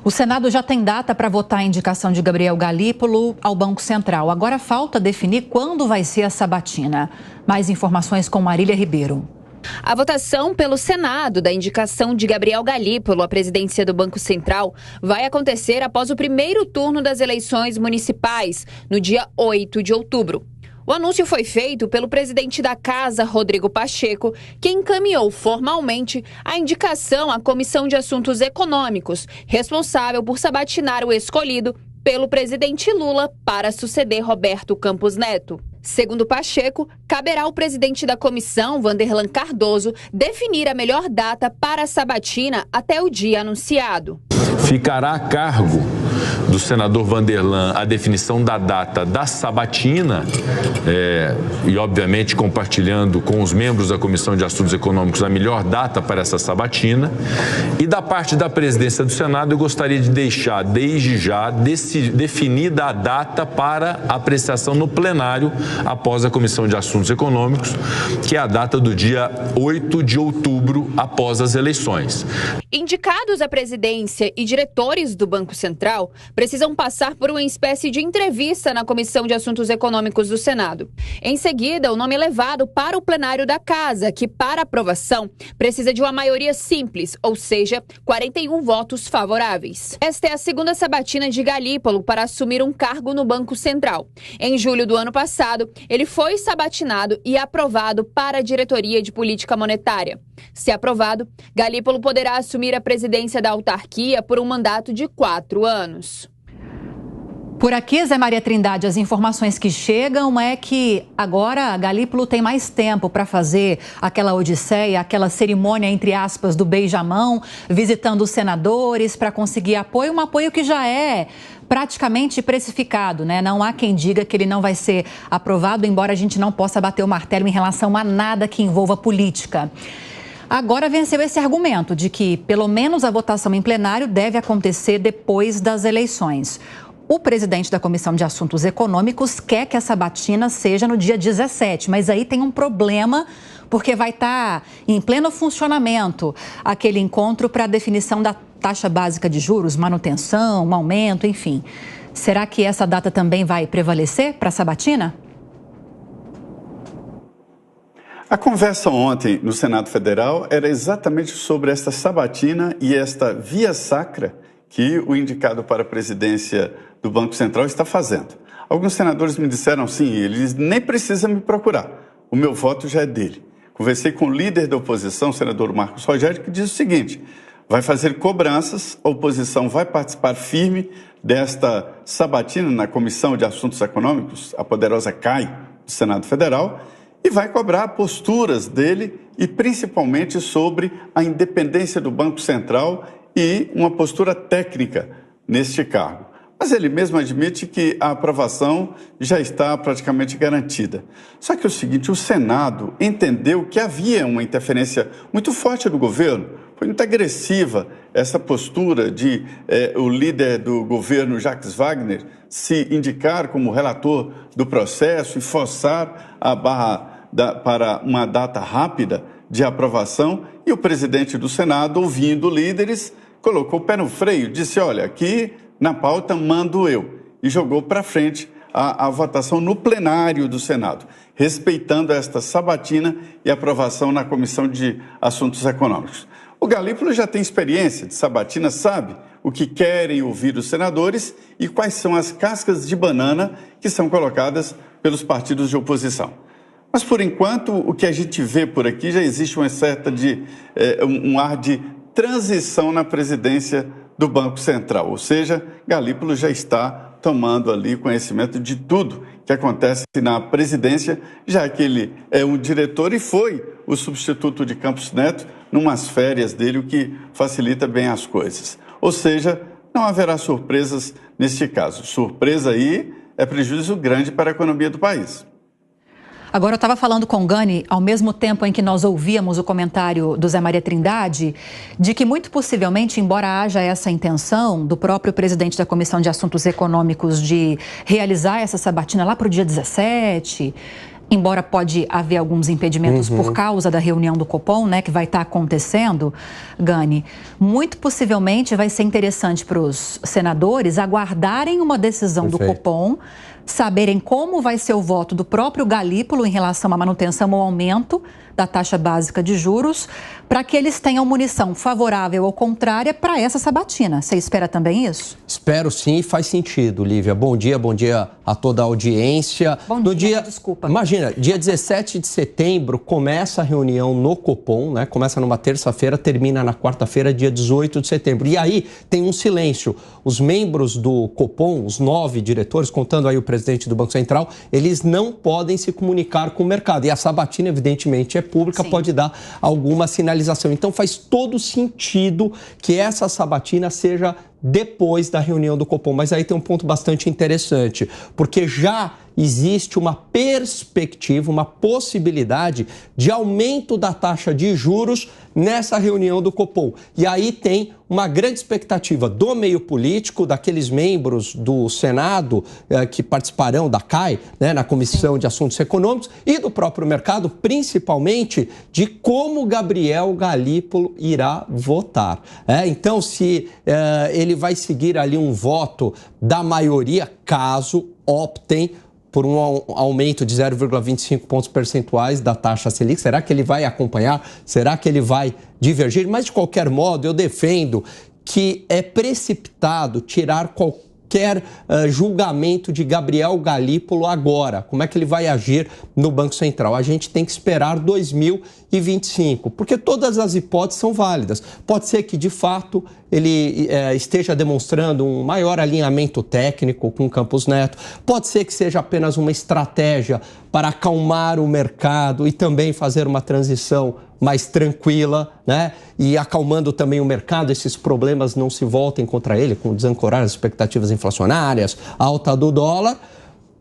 O Senado já tem data para votar a indicação de Gabriel Galípolo ao Banco Central. Agora falta definir quando vai ser a sabatina. Mais informações com Marília Ribeiro. A votação pelo Senado da indicação de Gabriel Galípolo à presidência do Banco Central vai acontecer após o primeiro turno das eleições municipais, no dia 8 de outubro. O anúncio foi feito pelo presidente da Casa, Rodrigo Pacheco, que encaminhou formalmente a indicação à Comissão de Assuntos Econômicos, responsável por sabatinar o escolhido pelo presidente Lula para suceder Roberto Campos Neto. Segundo Pacheco, caberá ao presidente da comissão, Vanderlan Cardoso, definir a melhor data para a sabatina até o dia anunciado. Ficará a cargo do senador Vanderlan a definição da data da sabatina e, obviamente, compartilhando com os membros da Comissão de Assuntos Econômicos a melhor data para essa sabatina. E da parte da presidência do Senado, eu gostaria de deixar, desde já, definida a data para apreciação no plenário após a Comissão de Assuntos Econômicos, que é a data do dia 8 de outubro, após as eleições. Indicados à presidência e diretores do Banco Central precisam passar por uma espécie de entrevista na Comissão de Assuntos Econômicos do Senado. Em seguida, o nome é levado para o plenário da Casa, que, para aprovação, precisa de uma maioria simples, ou seja, 41 votos favoráveis. Esta é a segunda sabatina de Galípolo para assumir um cargo no Banco Central. Em julho do ano passado, ele foi sabatinado e aprovado para a diretoria de política monetária. Se aprovado, Galípolo poderá assumir a presidência da autarquia por um mandato de 4 anos. Por aqui, Zé Maria Trindade, as informações que chegam é que agora Galípolo tem mais tempo para fazer aquela odisseia, aquela cerimônia, entre aspas, do beijamão, visitando os senadores para conseguir apoio, um apoio que já é praticamente precificado, né? Não há quem diga que ele não vai ser aprovado, embora a gente não possa bater o martelo em relação a nada que envolva política. Agora venceu esse argumento de que, pelo menos, a votação em plenário deve acontecer depois das eleições. O presidente da Comissão de Assuntos Econômicos quer que a sabatina seja no dia 17, mas aí tem um problema, porque vai estar em pleno funcionamento aquele encontro para a definição da taxa básica de juros, manutenção, um aumento, enfim. Será que essa data também vai prevalecer para a sabatina? A conversa ontem no Senado Federal era exatamente sobre esta sabatina e esta via sacra que o indicado para a presidência do Banco Central está fazendo. Alguns senadores me disseram, sim, eles nem precisam me procurar, o meu voto já é dele. Conversei com o líder da oposição, o senador Marcos Rogério, que diz o seguinte: vai fazer cobranças, a oposição vai participar firme desta sabatina na Comissão de Assuntos Econômicos, a poderosa CAI do Senado Federal, e vai cobrar posturas dele e principalmente sobre a independência do Banco Central e uma postura técnica neste cargo. Mas ele mesmo admite que a aprovação já está praticamente garantida. Só que é o seguinte, o Senado entendeu que havia uma interferência muito forte do governo, foi muito agressiva essa postura de o líder do governo, Jacques Wagner, se indicar como relator do processo e forçar a barra para uma data rápida de aprovação, e o presidente do Senado, ouvindo líderes, colocou o pé no freio, disse, olha, aqui na pauta mando eu, e jogou para frente a votação no plenário do Senado, respeitando esta sabatina e aprovação na Comissão de Assuntos Econômicos. O Galípolo já tem experiência de sabatina, sabe o que querem ouvir os senadores e quais são as cascas de banana que são colocadas pelos partidos de oposição. Mas, por enquanto, o que a gente vê por aqui, já existe uma certa um ar de transição na presidência do Banco Central, ou seja, Galípolo já está tomando ali conhecimento de tudo que acontece na presidência, já que ele é um diretor e foi o substituto de Campos Neto numas férias dele, o que facilita bem as coisas. Ou seja, não haverá surpresas neste caso. Surpresa aí é prejuízo grande para a economia do país. Agora, eu estava falando com o Gani, ao mesmo tempo em que nós ouvíamos o comentário do Zé Maria Trindade, de que muito possivelmente, embora haja essa intenção do próprio presidente da Comissão de Assuntos Econômicos de realizar essa sabatina lá para o dia 17, embora pode haver alguns impedimentos por causa da reunião do Copom, né, que vai estar acontecendo, Gani, muito possivelmente vai ser interessante para os senadores aguardarem uma decisão do Copom, saberem como vai ser o voto do próprio Galípolo em relação à manutenção ou aumento da taxa básica de juros, para que eles tenham munição favorável ou contrária para essa sabatina. Você espera também isso? Espero sim, e faz sentido, Lívia. Bom dia a toda a audiência. Bom dia, desculpa. Imagina, dia 17 de setembro começa a reunião no Copom, né? Começa numa terça-feira, termina na quarta-feira, dia 18 de setembro. E aí tem um silêncio. Os membros do Copom, os 9 diretores, contando aí o presidente do Banco Central, eles não podem se comunicar com o mercado. E a sabatina, evidentemente, é pública, pode dar alguma sinalização. Então faz todo sentido que essa sabatina seja depois da reunião do Copom. Mas aí tem um ponto bastante interessante, porque já existe uma perspectiva, uma possibilidade de aumento da taxa de juros nessa reunião do Copom. E aí tem uma grande expectativa do meio político, daqueles membros do Senado que participarão da CAI, né, na Comissão de Assuntos Econômicos, e do próprio mercado, principalmente de como Gabriel Galípolo irá votar. Então, se ele vai seguir ali um voto da maioria, caso optem por um aumento de 0,25 pontos percentuais da taxa Selic. Será que ele vai acompanhar? Será que ele vai divergir? Mas, de qualquer modo, eu defendo que é precipitado tirar qualquer julgamento de Gabriel Galípolo agora. Como é que ele vai agir no Banco Central? A gente tem que esperar 2025, porque todas as hipóteses são válidas. Pode ser que, de fato, ele esteja demonstrando um maior alinhamento técnico com o Campos Neto. Pode ser que seja apenas uma estratégia para acalmar o mercado e também fazer uma transição mais tranquila, né? E acalmando também o mercado, esses problemas não se voltem contra ele, com desancorar as expectativas inflacionárias, alta do dólar.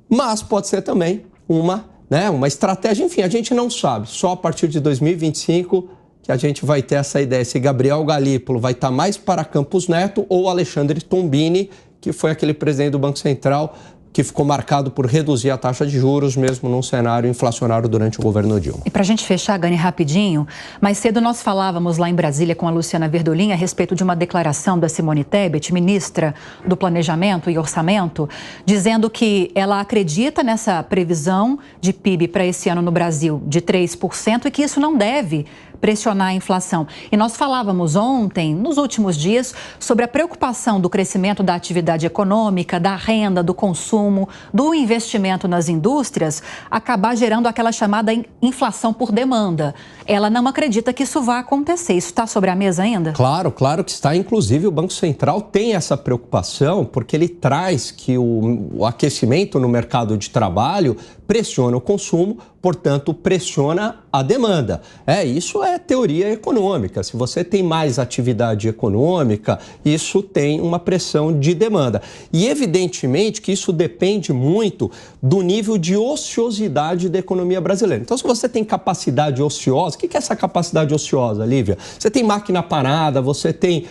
Mas pode ser também uma estratégia. Enfim, a gente não sabe. Só a partir de 2025 que a gente vai ter essa ideia, se Gabriel Galípolo vai estar mais para Campos Neto ou Alexandre Tombini, que foi aquele presidente do Banco Central que ficou marcado por reduzir a taxa de juros, mesmo num cenário inflacionário durante o governo Dilma. E para a gente fechar, Gani, rapidinho, mais cedo nós falávamos lá em Brasília com a Luciana Verdolim a respeito de uma declaração da Simone Tebet, ministra do Planejamento e Orçamento, dizendo que ela acredita nessa previsão de PIB para esse ano no Brasil de 3% e que isso não deve pressionar a inflação. E nós falávamos ontem, nos últimos dias, sobre a preocupação do crescimento da atividade econômica, da renda, do consumo, do investimento nas indústrias, acabar gerando aquela chamada inflação por demanda. Ela não acredita que isso vá acontecer. Isso está sobre a mesa ainda? Claro que está. Inclusive, o Banco Central tem essa preocupação porque ele traz que o aquecimento no mercado de trabalho pressiona o consumo, portanto, pressiona a demanda. Isso é teoria econômica. Se você tem mais atividade econômica, isso tem uma pressão de demanda. E, evidentemente, que isso depende muito do nível de ociosidade da economia brasileira. Então, se você tem capacidade ociosa, o que é essa capacidade ociosa, Lívia? Você tem máquina parada, você tem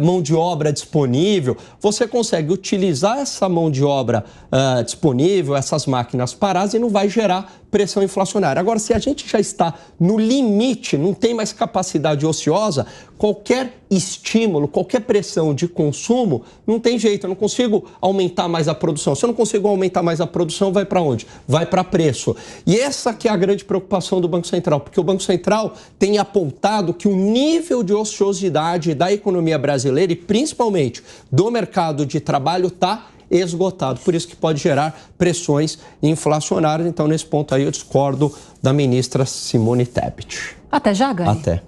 mão de obra disponível, você consegue utilizar essa mão de obra disponível, essas máquinas paradas, e não vai gerar pressão inflacionária. Agora, se a gente já está no limite, não tem mais capacidade ociosa, qualquer estímulo, qualquer pressão de consumo, não tem jeito, eu não consigo aumentar mais a produção. Se eu não consigo aumentar mais a produção, vai para onde? Vai para preço. E essa que é a grande preocupação do Banco Central, porque o Banco Central tem apontado que o nível de ociosidade da economia brasileira e principalmente do mercado de trabalho está esgotado, por isso que pode gerar pressões inflacionárias. Então, nesse ponto aí, eu discordo da ministra Simone Tebet. Até já, Gani. Até.